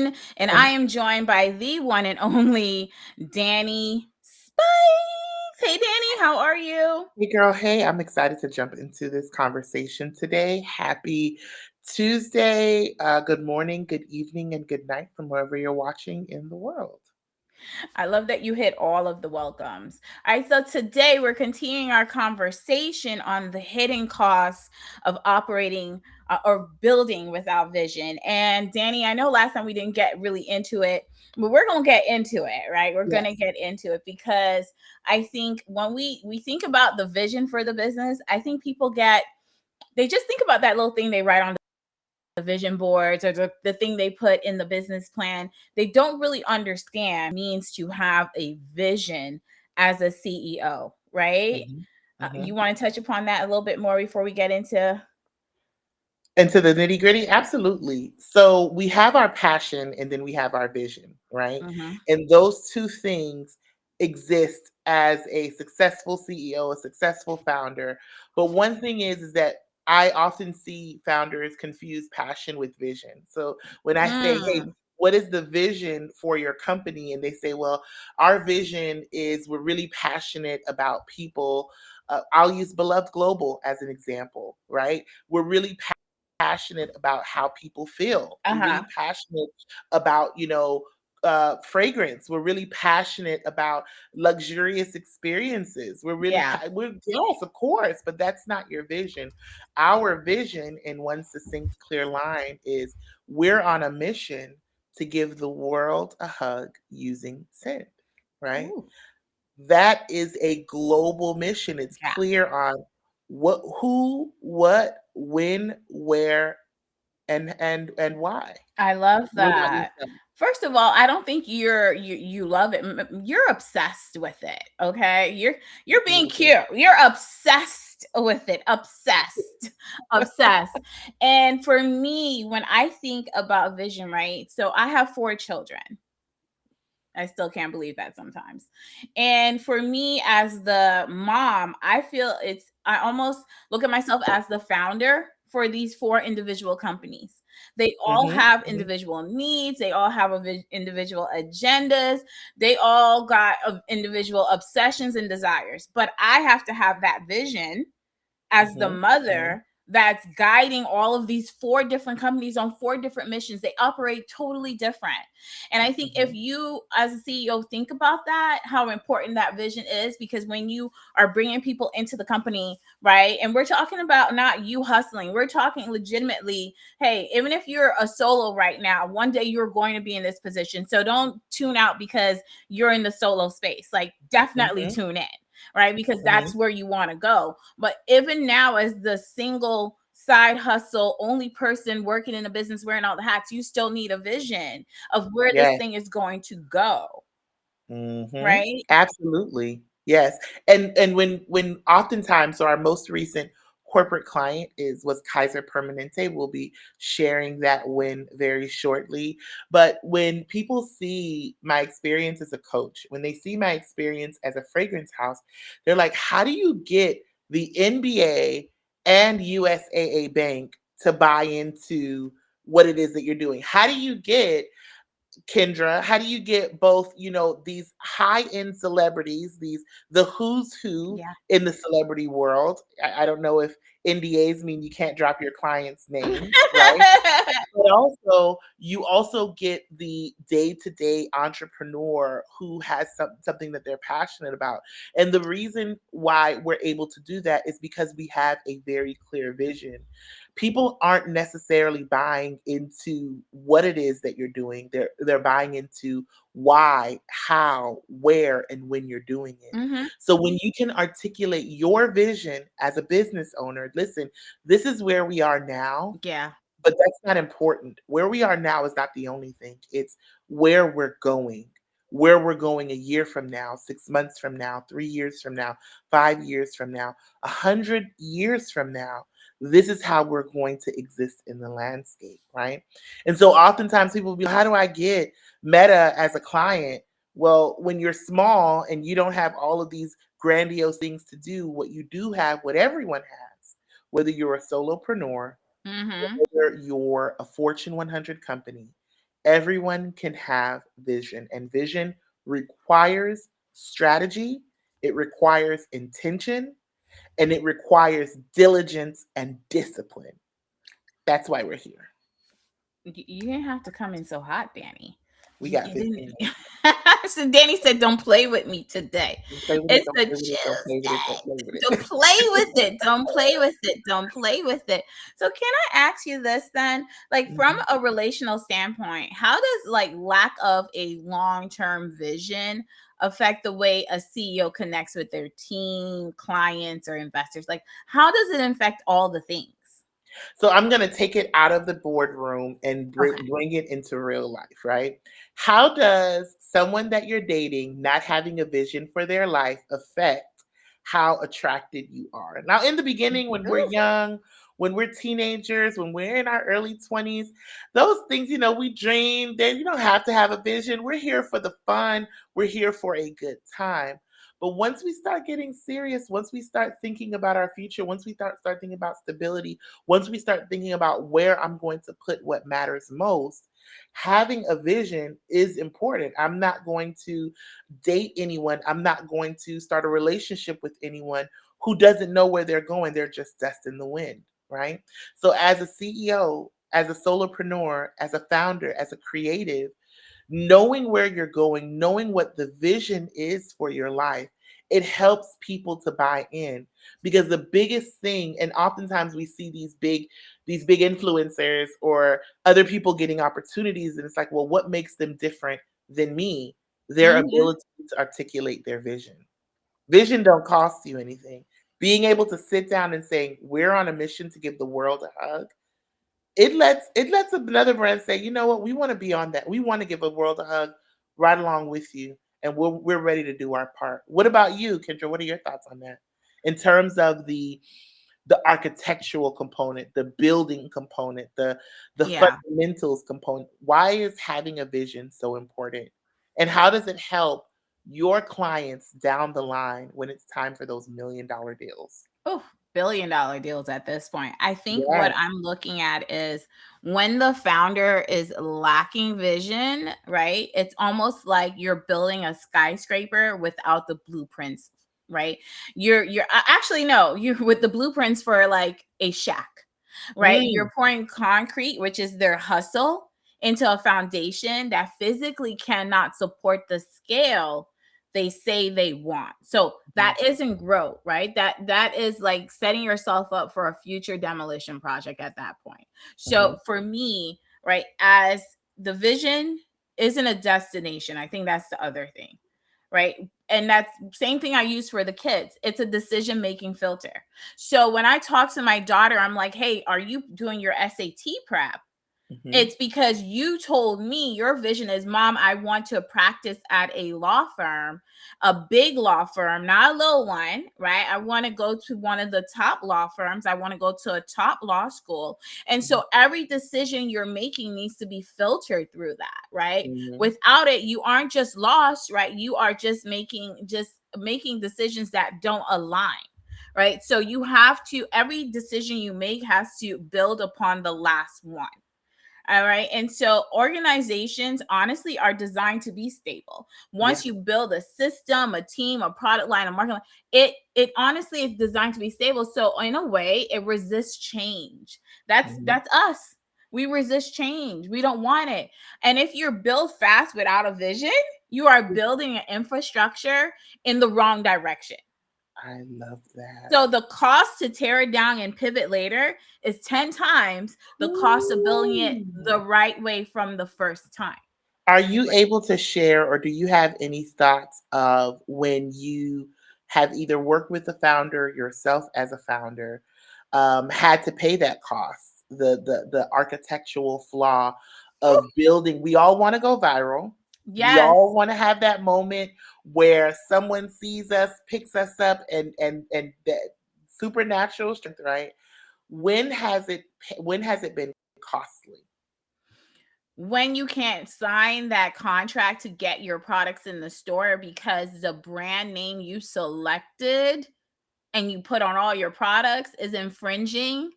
and I am joined by the one and only Danie Spice. Hey, Danie, how are you? Hey girl, hey, I'm excited to jump into this conversation today. Happy Tuesday. Good morning, good evening, and good night from wherever you're watching in the world. I love that you hit all of the welcomes. All right, so today we're continuing our conversation on the hidden costs of operating or building without vision. And Danie, I know last time we didn't get really into it, but we're going to get into it, right? We're going to Yes. get into it because I think when we think about the vision for the business, I think people they just think about that little thing they write on the vision boards or the thing they put in the business plan. They don't really understand means to have a vision as a CEO, right? hmm You hmm want to touch upon that a little bit more before we get into? And to the nitty gritty, absolutely. So we have our passion and then we have our vision, right? Mhm. And those two things exist as a successful CEO, a successful founder. But one thing is that I often see founders confuse passion with vision. So when I say, hey, Mm. what is the vision for your company? And they say, well, our vision is we're really passionate about people. I'll use Beloved Global as an example, right? We're really passionate about how people feel. We're Uh-huh. really passionate about, fragrance. We're really passionate about luxurious experiences. Yeah. We're yes, of course, but that's not your vision. Our vision, in one succinct, clear line, is we're on a mission to give the world a hug using scent. Right? Ooh. That is a global mission. It's Yeah. clear on what, who, what, when, where, and why. I love What about that. yourself? First of all, I don't think you love it. You're obsessed with it. Okay, you're being Absolutely. cute. You're obsessed with it. Obsessed, obsessed. And for me, when I think about vision, right? So I have 4 children. I still can't believe that sometimes. And for me, as the mom, I feel I almost look at myself as the founder for these 4 individual companies. They all Mhm, have mhm, individual needs, they all have individual agendas, they all got individual obsessions and desires. But I have to have that vision as the mhm, mhm. mother that's guiding all of these 4 different companies on 4 different missions. They operate totally different. And I think if Mhm. you, as a CEO, think about that, how important that vision is, because when you are bringing people into the company, right? And we're talking about not you hustling, we're talking legitimately, hey, even if you're a solo right now, one day you're going to be in this position. So don't tune out because you're in the solo space. Like, definitely Mhm, tune in, right? Because that's mhm. where you want to go. But even now, as the single side hustle, only person working in a business wearing all the hats, you still need a vision of where this Yes. thing is going to go, Mhm. right? Absolutely. Yes. And when oftentimes, so our most recent corporate client was Kaiser Permanente. We'll be sharing that win very shortly. But when people see my experience as a coach, when they see my experience as a fragrance house, they're like, how do you get the NBA and USAA Bank to buy into what it is that you're doing? How do you get Kendra, how do you get both, these high-end celebrities, the who's who Yeah. in the celebrity world? I don't know if NDAs mean you can't drop your clients' names, right? But also, you also get the day-to-day entrepreneur who has something that they're passionate about. And the reason why we're able to do that is because we have a very clear vision. People aren't necessarily buying into what it is that you're doing. They're buying into why, how, where, and when you're doing it. Hmm. So when you can articulate your vision as a business owner, listen, this is where we are now, Yeah. but that's not important. Where we are now is not the only thing. It's where we're going. Where we're going a year from now, 6 months from now, 3 years from now, 5 years from now, 100 years from now. This is how we're going to exist in the landscape, right? And so oftentimes people will be, how do I get Meta as a client? Well, when you're small and you don't have all of these grandiose things to do, what you do have, what everyone has, whether you're a solopreneur, Hmm. whether you're a Fortune 100 company, Everyone can have vision, and vision requires strategy, it requires intention, and it requires diligence and discipline. That's why we're here. You didn't have to come in so hot, Danny. We You, got you didn't. 15 minutes. So Danny said, "Don't play with me today. Don't play with it, It's don't a play with it, don't play with it, don't Tuesday. play with Don't it. play with it. Don't play with it. Don't play with it." So can I ask you this then? Like from Mhm. a relational standpoint, how does like lack of a long-term vision affect the way a CEO connects with their team, clients, or investors? Like how does it affect all the things? So I'm going to take it out of the boardroom and Okay. bring it into real life, right? How does someone that you're dating not having a vision for their life affect how attracted you are? Now, in the beginning, when we're Beautiful. young, when we're teenagers, when we're in our early 20s, those things, we dream. Then you don't have to have a vision. We're here for the fun, we're here for a good time. But once we start getting serious, once we start thinking about our future, once we start thinking about stability, once we start thinking about where I'm going to put what matters most, having a vision is important. I'm not going to date anyone. I'm not going to start a relationship with anyone who doesn't know where they're going. They're just dust in the wind, right? So, as a CEO, as a solopreneur, as a founder, as a creative, knowing where you're going, knowing what the vision is for your life, it helps people to buy in, because the biggest thing, and oftentimes we see these big influencers or other people getting opportunities, and it's like, well, what makes them different than me? Their Mhm. ability to articulate their vision. Vision don't cost you anything. Being able to sit down and saying, we're on a mission to give the world a hug, it lets another brand say, you know what, we want to be on that. We want to give the world a hug right along with you, and we're ready to do our part. What about you, Kendra? What are your thoughts on that? In terms of the architectural component, the building component, the Yeah. fundamentals component. Why is having a vision so important? And how does it help your clients down the line when it's time for those $1 million deals? Oh, billion-dollar deals at this point. I think what Yes. I'm looking at is when the founder is lacking vision, right? It's almost like you're building a skyscraper without the blueprints, right? Actually no, you're with the blueprints for like a shack, right? Mm, You're pouring concrete, which is their hustle, into a foundation that physically cannot support the scale they say they want. So mhm, that isn't growth, right? That is like setting yourself up for a future demolition project at that point. So mhm. for me, right, as the vision isn't a destination. I think that's the other thing, right? And that's same thing I use for the kids. It's a decision making filter. So when I talk to my daughter, I'm like, "Hey, are you doing your SAT prep?" Mhm, It's because you told me your vision is, Mom, I want to practice at a law firm, a big law firm, not a little one, right? I want to go to one of the top law firms. I want to go to a top law school. And mhm, so every decision you're making needs to be filtered through that, right? mhm. Without it, you aren't just lost, right? You are just making decisions that don't align. Right. So you have to, every decision you make has to build upon the last one. All right. And so organizations honestly are designed to be stable. Yeah. Once you build a system, a team, a product line, a market line, it honestly is designed to be stable. So in a way, it resists change. Mhm. That's us. We resist change. We don't want it. And if you're built fast without a vision, you are building an infrastructure in the wrong direction. I love that. So the cost to tear it down and pivot later is 10 times the cost of building it Ooh. the right way from the first time. Are you able to share, or do you have any thoughts of when you have either worked with the founder yourself as a founder, had to pay that cost, the architectural flaw Ooh, of building? We all want to go viral. We yes. all want to have that moment where someone sees us, picks us up, and that supernatural strength, right? When has it been costly? When you can't sign that contract to get your products in the store because the brand name you selected and you put on all your products is infringing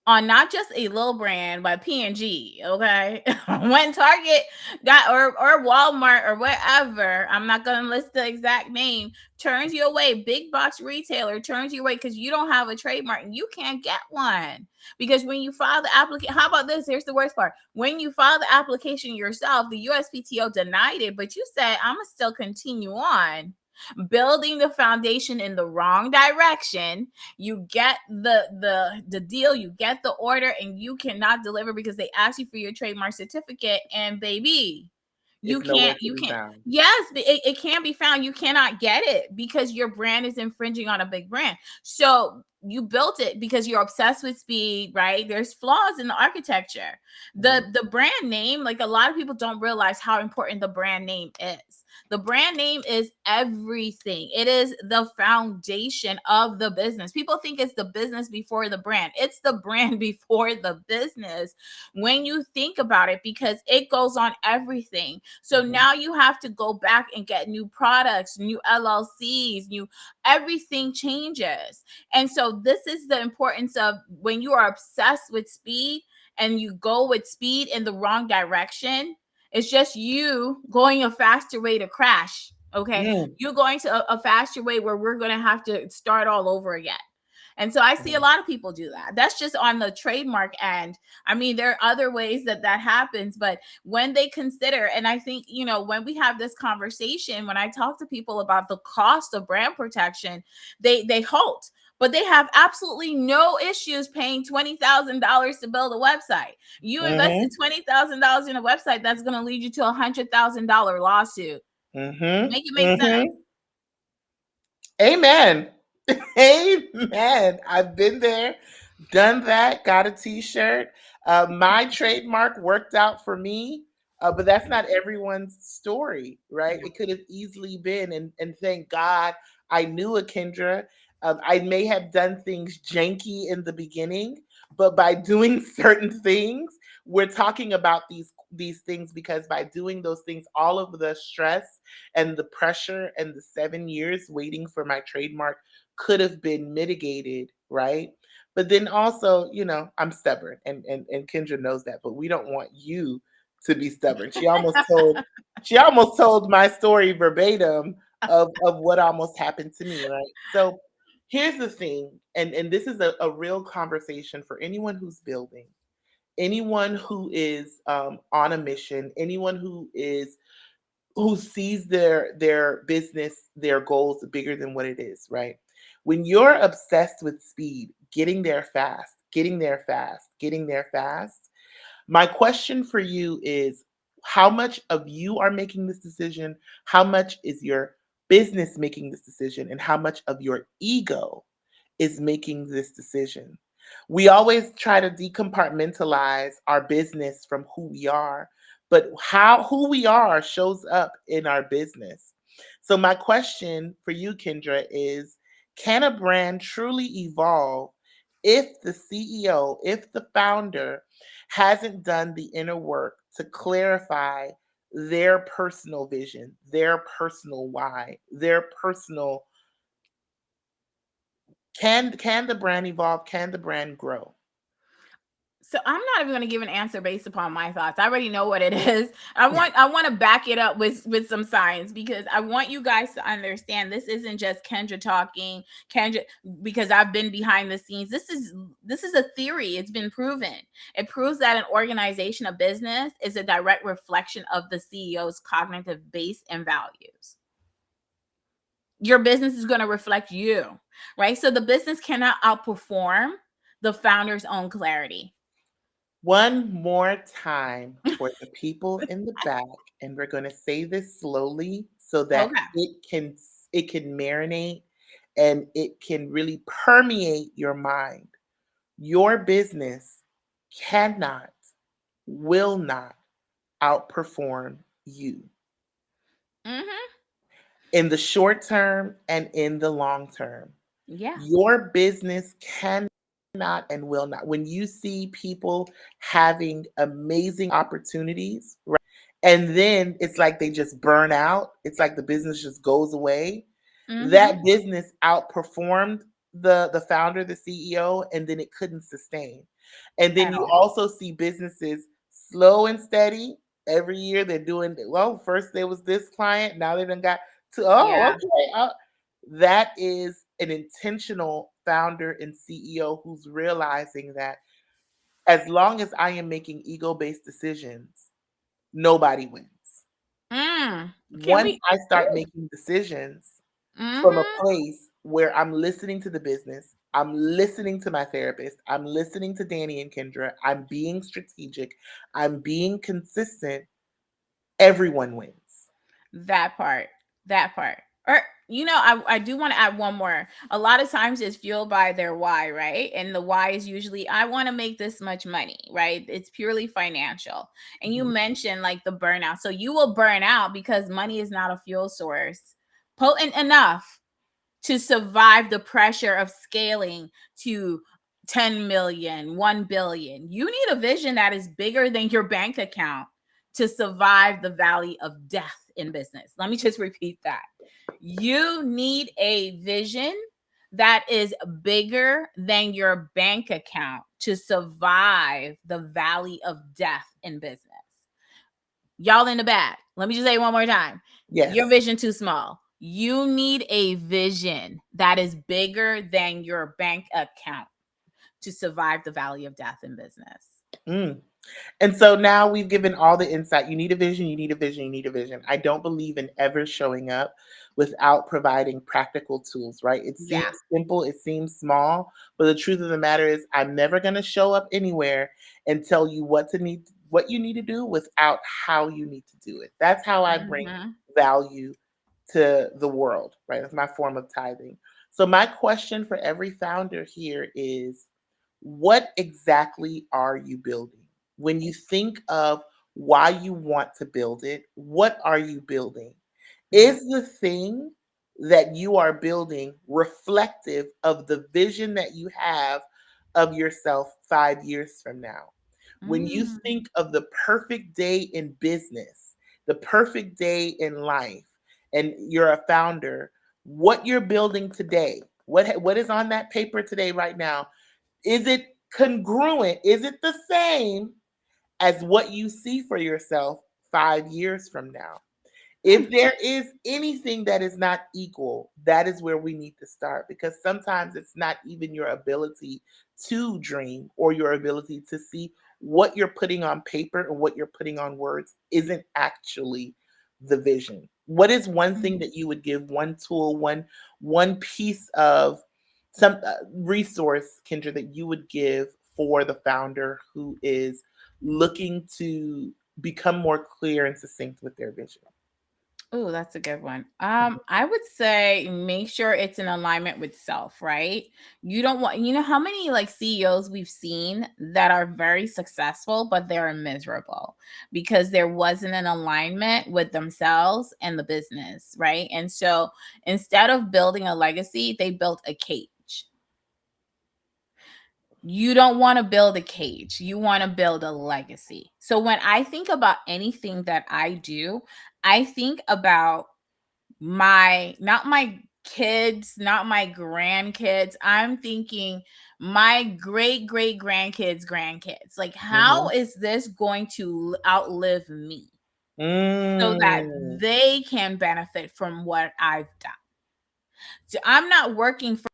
on not just a little brand but P&G, okay? When Target got or Walmart or whatever, I'm not gonna list the exact name, turns you away, big box retailer turns you away because you don't have a trademark and you can't get one. Because when you file the application, how about this? Here's the worst part. When you file the application yourself, the USPTO denied it, but you said, I'm gonna still continue on building the foundation in the wrong direction. You get the deal, you get the order, and you cannot deliver because they ask you for your trademark certificate, and baby, It's nowhere to you be can't. found. Yes, it can be found. You cannot get it because your brand is infringing on a big brand. So you built it because you're obsessed with speed, right? There's flaws in the architecture. Mhm. The brand name, like a lot of people don't realize how important the brand name is. The brand name is everything. It is the foundation of the business. People think it's the business before the brand. It's the brand before the business when you think about it, because it goes on everything. So Mhm. now you have to go back and get new products, new LLCs, new everything changes. And so this is the importance of when you are obsessed with speed and you go with speed in the wrong direction, it's just you going a faster way to crash. Okay. Mm. You're going to a faster way where we're going to have to start all over again. And so I see a Mhm. lot of people do that. That's just on the trademark end. I mean, there are other ways that that happens, but when they consider, and I think, when we have this conversation, when I talk to people about the cost of brand protection, they halt, but they have absolutely no issues paying $20,000 to build a website. You invested Mhm. $20,000 in a website that's going to lead you to $100,000 lawsuit. Mhm. Make it make sense. Mhm. Amen. Amen. I've been there, done that, got a t-shirt. My trademark worked out for me, but that's not everyone's story, right? Yeah. It could have easily been, and thank God I knew a Kendra. I may have done things janky in the beginning, but by doing certain things, we're talking about these things because by doing those things, all of the stress and the pressure and the 7 years waiting for my trademark could have been mitigated, right? But then also, I'm stubborn, and Kendra knows that, but we don't want you to be stubborn. She almost told my story verbatim of what almost happened to me, right? So here's the thing, and this is a real conversation for anyone who's building, anyone who is on a mission, anyone who sees their business, their goals bigger than what it is, right? When you're obsessed with speed, getting there fast, getting there fast, getting there fast, my question for you is how much of you are making this decision? How much is your business making this decision? And how much of your ego is making this decision? We always try to decompartmentalize our business from who we are, but how who we are shows up in our business. So my question for you, Kendra, is can a brand truly evolve if the CEO, if the founder hasn't done the inner work to clarify their personal vision, their personal why, their personal can the brand evolve? Can the brand grow? So I'm not even going to give an answer based upon my thoughts. I already know what it is. I want to back it up with some science, because I want you guys to understand this isn't just Kendra talking. Kendra, because I've been behind the scenes. This is a theory. It's been proven. It proves that an organization, a business, is a direct reflection of the CEO's cognitive base and values. Your business is going to reflect you, right? So the business cannot outperform the founder's own clarity. One more time for the people in the back, and we're going to say this slowly so that Okay. it can marinate and it can really permeate your mind. Your business cannot, will not outperform you Mhm. in the short term and in the long term. Yeah. Your business cannot and will not. When you see people having amazing opportunities, right? And then it's like they just burn out, it's like the business just goes away. Mhm. That business outperformed the founder, the CEO, and then it couldn't sustain. And then at you all. also see businesses slow and steady. Every year they're doing, well, first there was this client, now they done got to, oh, Yeah. okay. That is an intentional founder and CEO who's realizing that as long as I am making ego based decisions, nobody wins. Can Once we? I start Ooh. making decisions from a Mm-hmm. place where I'm listening to the business, I'm listening to my therapist, I'm listening to Danie and Kendra, I'm being strategic, I'm being consistent, everyone wins. That part. That part. Or I do want to add one more. A lot of times it's fueled by their why, right? And the why is usually I want to make this much money, right? It's purely financial. And you Mhm. mentioned like the burnout. So you will burn out because money is not a fuel source potent enough to survive the pressure of scaling to 10 million, 1 billion. You need a vision that is bigger than your bank account to survive the valley of death in business. Let me just repeat that. You need a vision that is bigger than your bank account to survive the valley of death in business. Y'all in the back. Let me just say it one more time. Your Yes. vision too small. You need a vision that is bigger than your bank account to survive the valley of death in business. Mm. And so now we've given all the insight. You need a vision, you need a vision, you need a vision. I don't believe in ever showing up without providing practical tools, right? It seems Yeah. simple, it seems small, but the truth of the matter is I'm never going to show up anywhere and tell you what you need to do without how you need to do it. That's how I bring Hmm. value to the world, right? That's my form of tithing. So my question for every founder here is what exactly are you building? When you think of why you want to build it, what are you building? Yeah. Is the thing that you are building reflective of the vision that you have of yourself 5 years from now? When you Mm. think of the perfect day in business, the perfect day in life, and you're a founder, what you're building today, what is on that paper today, right now, is it congruent? Is it the same as what you see for yourself 5 years from now? If Mm. there is anything that is not equal, that is where we need to start, because sometimes it's not even your ability to dream or your ability to see what you're putting on paper and what you're putting on words isn't actually the vision. What is one thing Mm. that you would give, one tool, one piece of some resource, Kendra, that you would give for the founder who is looking to become more clear and succinct with their vision? Oh, that's a good one. Mhm. I would say make sure it's in alignment with self, right? You don't want, how many like CEOs we've seen that are very successful, but they're miserable because there wasn't an alignment with themselves and the business, right? And so instead of building a legacy, they built a cage. You don't want to build a cage. You want to build a legacy. So when I think about anything that I do, I think about not my kids, not my grandkids. I'm thinking my great grandkids. Like, how Mhm. is this going to outlive me so that Mm. they can benefit from what I've done? So I'm not working for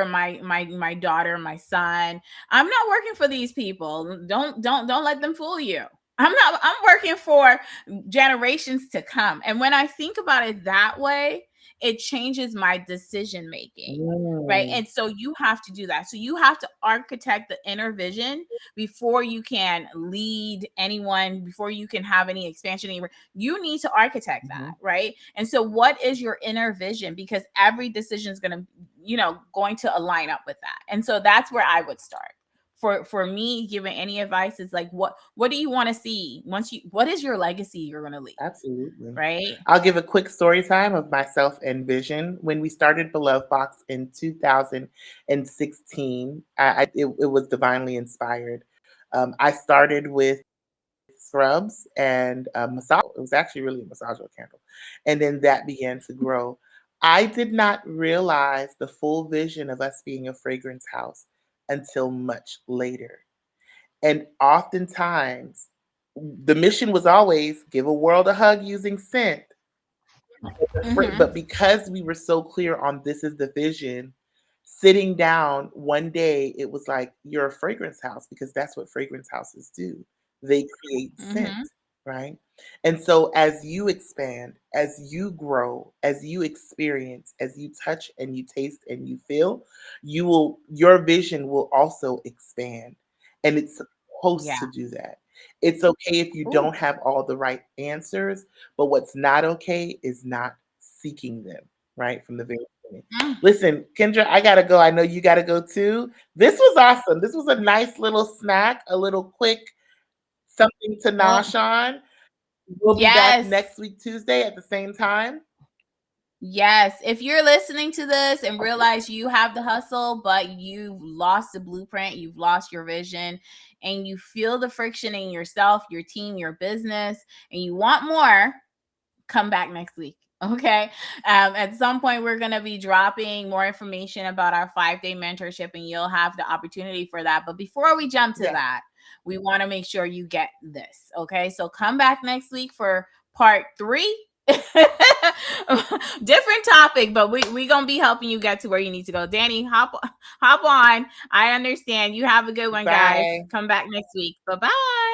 my daughter, my son. I'm not working for these people. Don't let them fool you. I'm working for generations to come. And when I think about it that way, it changes my decision making. Right. Mm. And so you have to do that. So you have to architect the inner vision before you can lead anyone, before you can have any expansion anywhere. You need to architect that. Mhm. Right. And so what is your inner vision? Because every decision is going to align up with that. And so that's where I would start. For me, giving any advice is like, what do you want to see once you what is your legacy you're going to leave, Absolutely. right? I'll give a quick story time of myself and vision. When we started Beloved Box in 2016, it was divinely inspired. I started with scrubs and massage. It was actually really a massage oil candle. And then that began to grow. I did not realize the full vision of us being a fragrance house until much later. And oftentimes, the mission was always give a world a hug using scent. Mhm. But because we were so clear on this is the vision, sitting down one day, it was like, you're a fragrance house because that's what fragrance houses do. They create scent, Mhm. right? And so as you expand, as you grow, as you experience, as you touch and you taste and you feel, your vision will also expand. And it's supposed Yeah. to do that. It's okay if you Ooh. don't have all the right answers, but what's not okay is not seeking them, right? From the very beginning. Mm. Listen, Kendra, I gotta go. I know you gotta go too. This was awesome. This was a nice little snack, a little quick something to Oh, nosh on. We'll be back yes. next week, Tuesday at the same time. Yes. If you're listening to this and realize you have the hustle, but you've lost the blueprint, you've lost your vision, and you feel the friction in yourself, your team, your business, and you want more, come back next week. Okay. At some point, we're going to be dropping more information about our 5-day mentorship, and you'll have the opportunity for that. But before we jump to Yeah. that, we want to make sure you get this. Okay. So come back next week for part 3. Different topic, but we gonna be helping you get to where you need to go. Danie, hop on. I understand. You have a good one, guys. Bye. Come back next week. Bye bye.